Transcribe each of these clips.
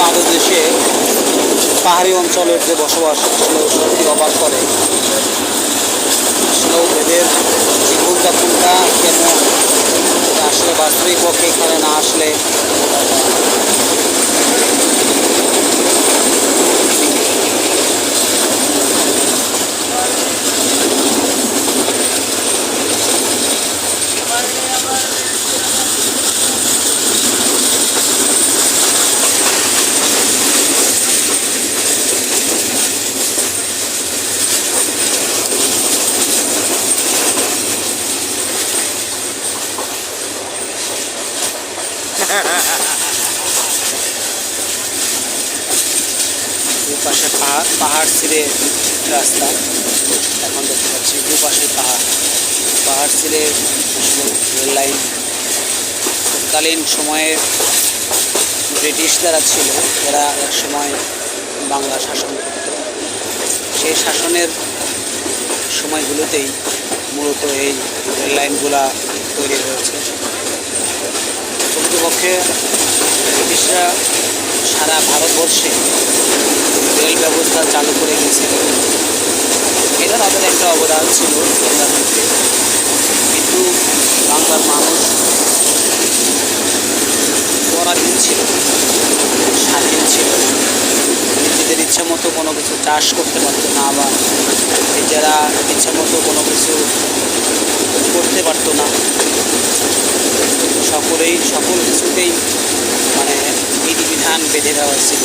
আমাদের দেশে পাহাড়ি অঞ্চলের যে বসবাস আসলে সত্যি অবাক করে। আসলে এদের জীবনযাপনটা কেমন, এটা আসলে বাস্তবিক পক্ষে এখানে না আসলে বোঝা যায় না। দুপাশে পাহাড় ছিঁড়ে রাস্তা, এখন দেখতে পাচ্ছি দুপাশে পাহাড় ছিঁড়ে আসলে রেল লাইন। তৎকালীন সময়ে ব্রিটিশ যারা ছিল এরা এক সময় বাংলা শাসন করত। সেই শাসনের সময়গুলোতেই মূলত এই রেল লাইনগুলা তৈরি হয়েছে। প্রকৃতপক্ষে ব্রিটিশরা সারা ভারতবর্ষে রেল ব্যবস্থা চালু করে গেছিল, এটা তাদের একটা অবদান ছিল বাংলার মধ্যে। কিন্তু বাংলার মানুষ পরাধীন ছিল, স্বাধীন ছিল, নিজেদের ইচ্ছা মতো কোনো কিছু চাষ করতে পারতো না, বা নিজেরা ইচ্ছা মতো কোনো কিছু করতে পারতো না। সকল কিছুতেই মানে বিধিবিধান বেঁধে দেওয়া ছিল।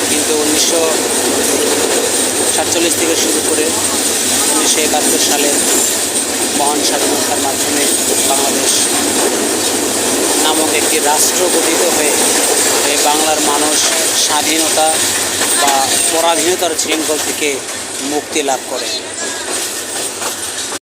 কিন্তু 1947 থেকে শুরু করে 1971 সালে মহান স্বাধীনতার মাধ্যমে বাংলাদেশ নামক একটি রাষ্ট্র গঠিত হয়ে এই বাংলার মানুষ স্বাধীনতা বা পরাধীনতার শৃঙ্খল থেকে মুক্তি লাভ করে।